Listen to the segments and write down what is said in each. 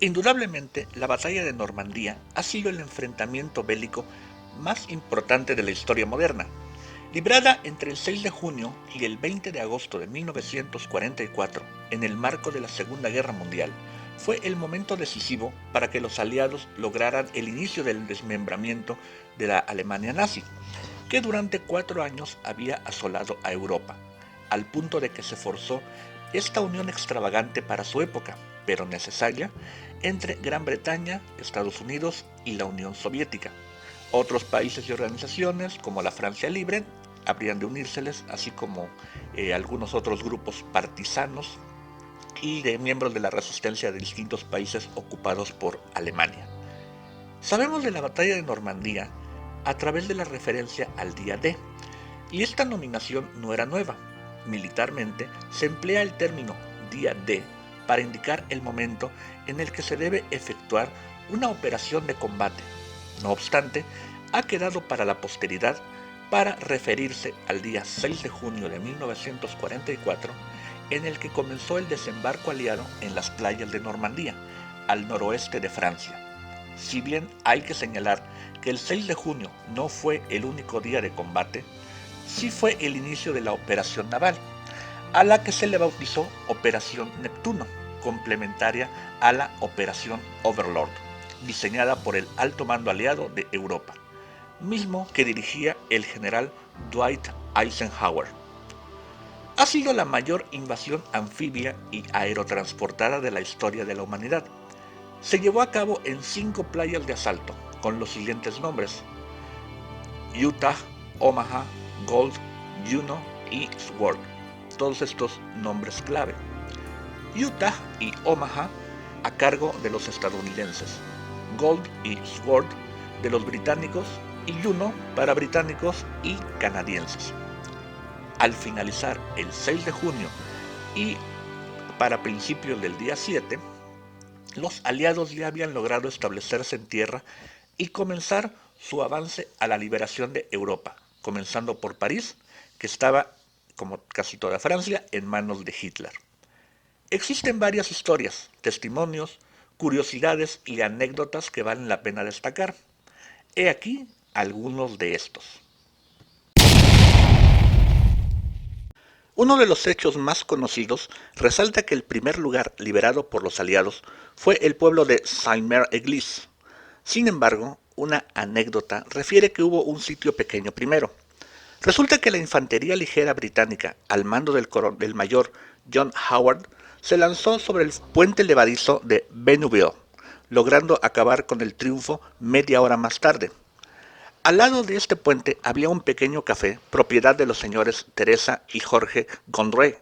Indudablemente, la batalla de Normandía ha sido el enfrentamiento bélico más importante de la historia moderna. Librada entre el 6 de junio y el 20 de agosto de 1944, en el marco de la Segunda Guerra Mundial, fue el momento decisivo para que los aliados lograran el inicio del desmembramiento de la Alemania nazi, que durante 4 años había asolado a Europa, al punto de que se forzó esta unión extravagante para su época, pero necesaria, entre Gran Bretaña, Estados Unidos y la Unión Soviética. Otros países y organizaciones, como la Francia Libre, habrían de unírseles, así como algunos otros grupos partisanos y de miembros de la resistencia de distintos países ocupados por Alemania. Sabemos de la batalla de Normandía a través de la referencia al día D, y esta nominación no era nueva. Militarmente se emplea el término día D para indicar el momento en el que se debe efectuar una operación de combate. No obstante, ha quedado para la posteridad para referirse al día 6 de junio de 1944, en el que comenzó el desembarco aliado en las playas de Normandía, al noroeste de Francia. Si bien hay que señalar que el 6 de junio no fue el único día de combate, sí fue el inicio de la operación naval, a la que se le bautizó Operación Neptuno, complementaria a la Operación Overlord, diseñada por el alto mando aliado de Europa, mismo que dirigía el general Dwight Eisenhower. Ha sido la mayor invasión anfibia y aerotransportada de la historia de la humanidad. Se llevó a cabo en 5 playas de asalto, con los siguientes nombres: Utah, Omaha, Gold, Juno y Sword. Todos estos nombres clave. Utah y Omaha a cargo de los estadounidenses, Gold y Sword de los británicos y Juno para británicos y canadienses. Al finalizar el 6 de junio y para principios del día 7, los aliados ya habían logrado establecerse en tierra y comenzar su avance a la liberación de Europa, comenzando por París, que estaba, como casi toda Francia, en manos de Hitler. Existen varias historias, testimonios, curiosidades y anécdotas que valen la pena destacar. He aquí algunos de estos. Uno de los hechos más conocidos resalta que el primer lugar liberado por los aliados fue el pueblo de Saint-Mère-Église. Sin embargo, una anécdota refiere que hubo un sitio pequeño primero. Resulta que la infantería ligera británica, al mando del mayor John Howard, se lanzó sobre el puente levadizo de Bénouville, logrando acabar con el triunfo media hora más tarde. Al lado de este puente había un pequeño café, propiedad de los señores Teresa y Jorge Gondry,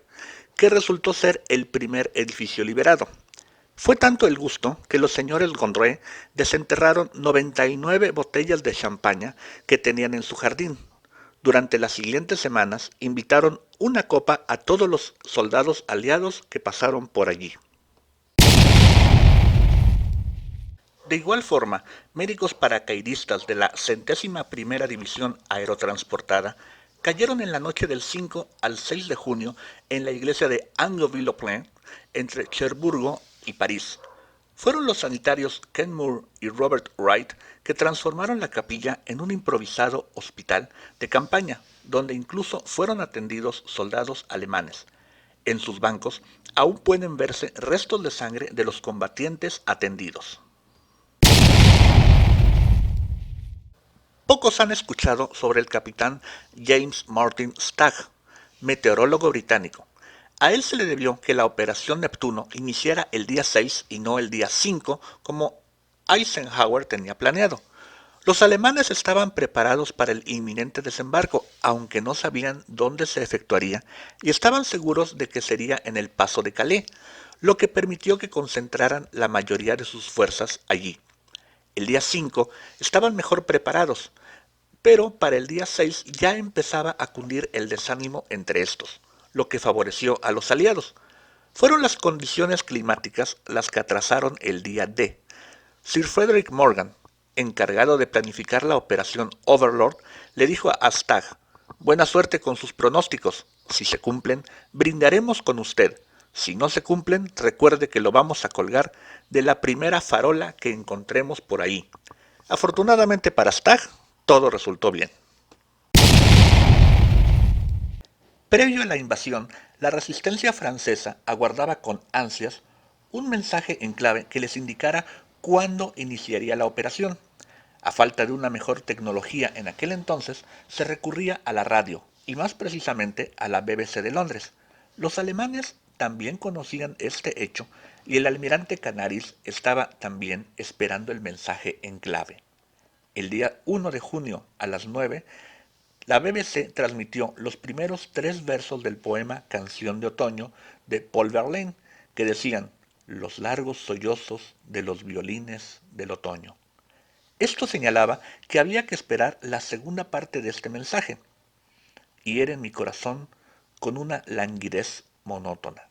que resultó ser el primer edificio liberado. Fue tanto el gusto que los señores Gondry desenterraron 99 botellas de champaña que tenían en su jardín. Durante las siguientes semanas invitaron una copa a todos los soldados aliados que pasaron por allí. De igual forma, médicos paracaidistas de la 101ª División Aerotransportada cayeron en la noche del 5 al 6 de junio en la iglesia de Angoville-au-Plain, entre Cherburgo y París. Fueron los sanitarios Ken Moore y Robert Wright que transformaron la capilla en un improvisado hospital de campaña, donde incluso fueron atendidos soldados alemanes. En sus bancos aún pueden verse restos de sangre de los combatientes atendidos. Pocos han escuchado sobre el capitán James Martin Stagg, meteorólogo británico. A él se le debió que la operación Neptuno iniciara el día 6 y no el día 5, como Eisenhower tenía planeado. Los alemanes estaban preparados para el inminente desembarco, aunque no sabían dónde se efectuaría, y estaban seguros de que sería en el paso de Calais, lo que permitió que concentraran la mayoría de sus fuerzas allí. El día 5 estaban mejor preparados, pero para el día 6 ya empezaba a cundir el desánimo entre estos, lo que favoreció a los aliados. Fueron las condiciones climáticas las que atrasaron el día D. Sir Frederick Morgan, encargado de planificar la operación Overlord, le dijo a Stagg: «Buena suerte con sus pronósticos. Si se cumplen, brindaremos con usted. Si no se cumplen, recuerde que lo vamos a colgar de la primera farola que encontremos por ahí. Afortunadamente para Stagg, todo resultó bien. Previo a la invasión, la resistencia francesa aguardaba con ansias un mensaje en clave que les indicara cuándo iniciaría la operación. A falta de una mejor tecnología en aquel entonces, se recurría a la radio, y más precisamente a la BBC de Londres. Los alemanes también conocían este hecho, y el almirante Canaris estaba también esperando el mensaje en clave. El día 1 de junio a las 9, la BBC transmitió los primeros 3 versos del poema Canción de Otoño de Paul Verlaine, que decían: los largos sollozos de los violines del otoño. Esto señalaba que había que esperar la segunda parte de este mensaje: hiere mi corazón con una languidez monótona.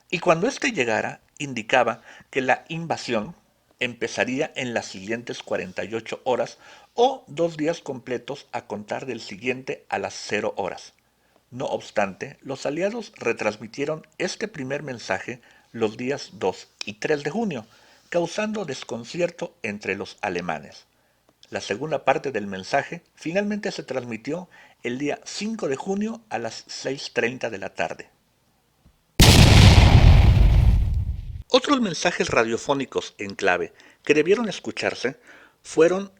Y cuando éste llegara, indicaba que la invasión empezaría en las siguientes 48 horas o 2 días completos a contar del siguiente a las 0 horas. No obstante, los aliados retransmitieron este primer mensaje los días 2 y 3 de junio, causando desconcierto entre los alemanes. La segunda parte del mensaje finalmente se transmitió el día 5 de junio a las 6:30 de la tarde. Otros mensajes radiofónicos en clave que debieron escucharse fueron: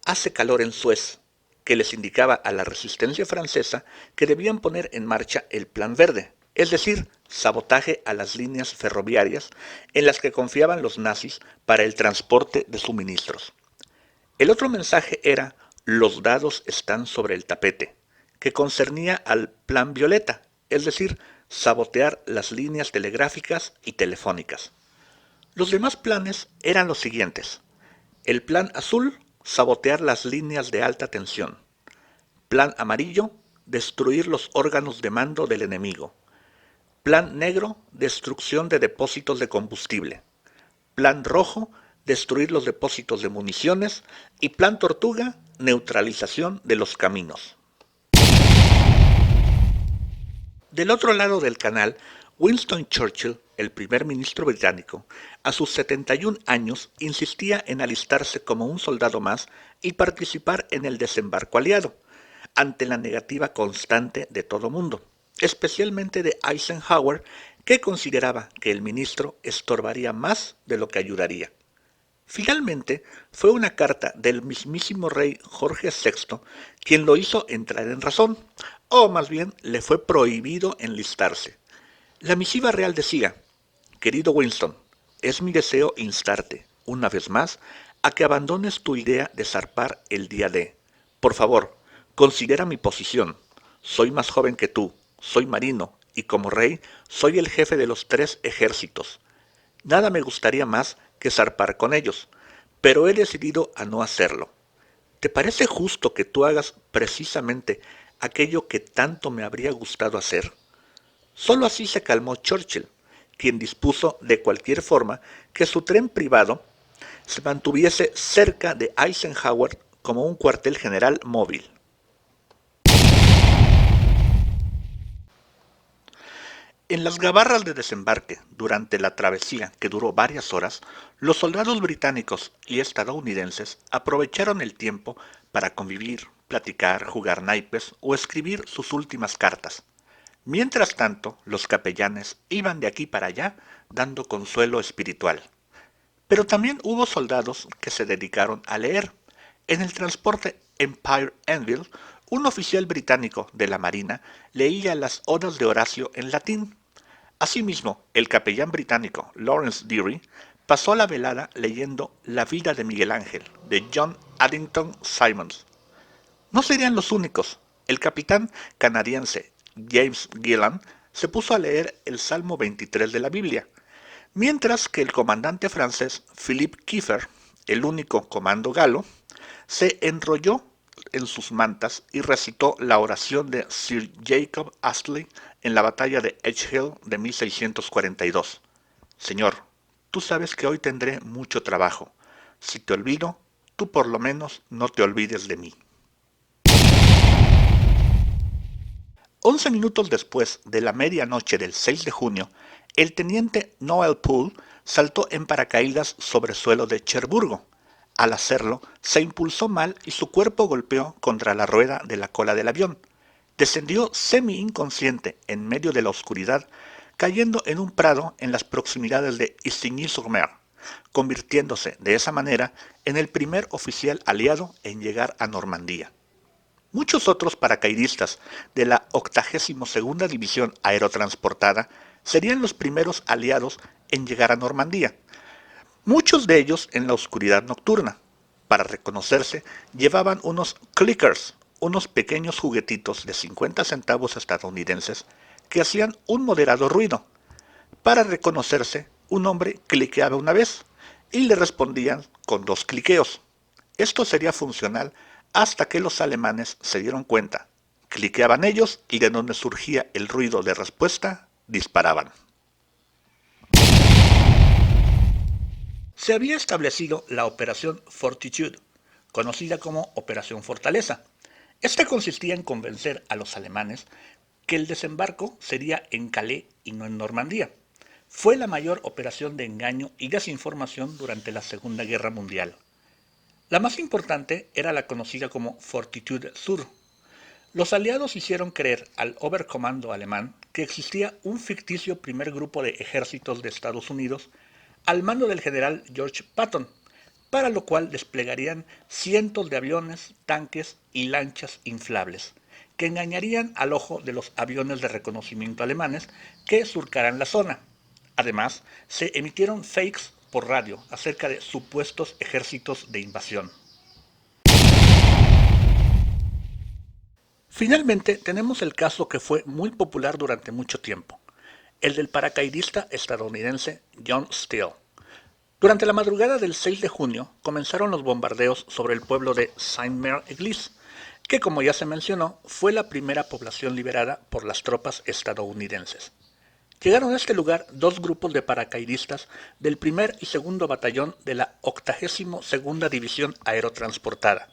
hace calor en Suez, que les indicaba a la resistencia francesa que debían poner en marcha el Plan Verde, es decir, sabotaje a las líneas ferroviarias en las que confiaban los nazis para el transporte de suministros. El otro mensaje era: los dados están sobre el tapete, que concernía al Plan Violeta, es decir, sabotear las líneas telegráficas y telefónicas. Los demás planes eran los siguientes: el Plan Azul, sabotear las líneas de alta tensión; Plan Amarillo, destruir los órganos de mando del enemigo; Plan Negro, destrucción de depósitos de combustible; Plan Rojo, destruir los depósitos de municiones; y Plan Tortuga, neutralización de los caminos. Del otro lado del canal, Winston Churchill, el primer ministro británico, a sus 71 años insistía en alistarse como un soldado más y participar en el desembarco aliado, ante la negativa constante de todo mundo, especialmente de Eisenhower, que consideraba que el ministro estorbaría más de lo que ayudaría. Finalmente, fue una carta del mismísimo rey Jorge VI quien lo hizo entrar en razón, o más bien le fue prohibido enlistarse. La misiva real decía: querido Winston, es mi deseo instarte, una vez más, a que abandones tu idea de zarpar el día de. Por favor, considera mi posición. Soy más joven que tú, soy marino, y como rey, soy el jefe de los 3 ejércitos. Nada me gustaría más que zarpar con ellos, pero he decidido a no hacerlo. ¿Te parece justo que tú hagas precisamente aquello que tanto me habría gustado hacer? Solo así se calmó Churchill, quien dispuso de cualquier forma que su tren privado se mantuviese cerca de Eisenhower como un cuartel general móvil. En las gabarras de desembarque, durante la travesía, que duró varias horas, los soldados británicos y estadounidenses aprovecharon el tiempo para convivir, platicar, jugar naipes o escribir sus últimas cartas. Mientras tanto, los capellanes iban de aquí para allá dando consuelo espiritual. Pero también hubo soldados que se dedicaron a leer. En el transporte Empire Enfield, un oficial británico de la Marina leía las Odas de Horacio en latín. Asimismo, el capellán británico Lawrence Deary pasó la velada leyendo La vida de Miguel Ángel, de John Addington Symonds. No serían los únicos. El capitán canadiense James Gillan se puso a leer el Salmo 23 de la Biblia, mientras que el comandante francés Philippe Kiefer, el único comando galo, se enrolló en sus mantas y recitó la oración de Sir Jacob Astley en la batalla de Edge Hill de 1642. Señor, tú sabes que hoy tendré mucho trabajo. Si te olvido, tú por lo menos no te olvides de mí. 11 minutos después de la medianoche del 6 de junio, el teniente Noel Poole saltó en paracaídas sobre suelo de Cherburgo. Al hacerlo, se impulsó mal y su cuerpo golpeó contra la rueda de la cola del avión. Descendió semi-inconsciente en medio de la oscuridad, cayendo en un prado en las proximidades de Isigny-sur-Mer, convirtiéndose de esa manera en el primer oficial aliado en llegar a Normandía. Muchos otros paracaidistas de la 82ª División Aerotransportada serían los primeros aliados en llegar a Normandía, muchos de ellos en la oscuridad nocturna. Para reconocerse, llevaban unos clickers, unos pequeños juguetitos de 50 centavos estadounidenses que hacían un moderado ruido. Para reconocerse, un hombre cliqueaba una vez y le respondían con 2 cliqueos. Esto sería funcional hasta que los alemanes se dieron cuenta. Cliqueaban ellos y de donde surgía el ruido de respuesta, disparaban. Se había establecido la Operación Fortitude, conocida como Operación Fortaleza. Esta consistía en convencer a los alemanes que el desembarco sería en Calais y no en Normandía. Fue la mayor operación de engaño y desinformación durante la Segunda Guerra Mundial. La más importante era la conocida como Fortitude Sur. Los aliados hicieron creer al Oberkommando alemán que existía un ficticio primer grupo de ejércitos de Estados Unidos al mando del general George Patton, para lo cual desplegarían cientos de aviones, tanques y lanchas inflables, que engañarían al ojo de los aviones de reconocimiento alemanes que surcarán la zona. Además, se emitieron fakes por radio acerca de supuestos ejércitos de invasión. Finalmente, tenemos el caso que fue muy popular durante mucho tiempo, el del paracaidista estadounidense John Steele. Durante la madrugada del 6 de junio comenzaron los bombardeos sobre el pueblo de Saint-Mère-Église, que como ya se mencionó, fue la primera población liberada por las tropas estadounidenses. Llegaron a este lugar 2 grupos de paracaidistas del 1er y 2º Batallón de la 82ª División Aerotransportada.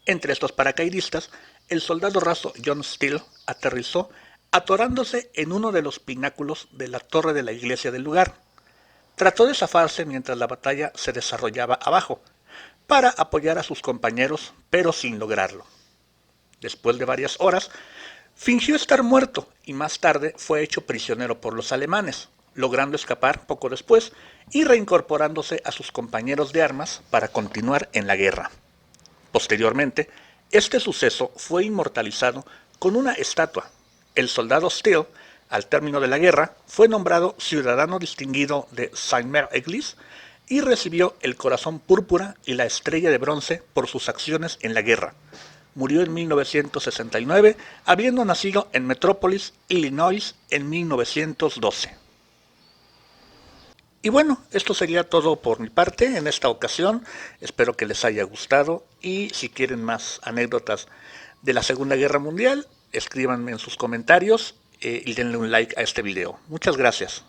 Entre estos paracaidistas, el soldado raso John Steele aterrizó atorándose en uno de los pináculos de la torre de la iglesia del lugar. Trató de zafarse mientras la batalla se desarrollaba abajo, para apoyar a sus compañeros, pero sin lograrlo. Después de varias horas, fingió estar muerto y más tarde fue hecho prisionero por los alemanes, logrando escapar poco después y reincorporándose a sus compañeros de armas para continuar en la guerra. Posteriormente, este suceso fue inmortalizado con una estatua. El soldado Steele, al término de la guerra, fue nombrado ciudadano distinguido de Saint-Mère-Église y recibió el Corazón Púrpura y la Estrella de Bronce por sus acciones en la guerra. Murió en 1969, habiendo nacido en Metrópolis, Illinois, en 1912. Y bueno, esto sería todo por mi parte en esta ocasión. Espero que les haya gustado y si quieren más anécdotas de la Segunda Guerra Mundial, escríbanme en sus comentarios y denle un like a este video. Muchas gracias.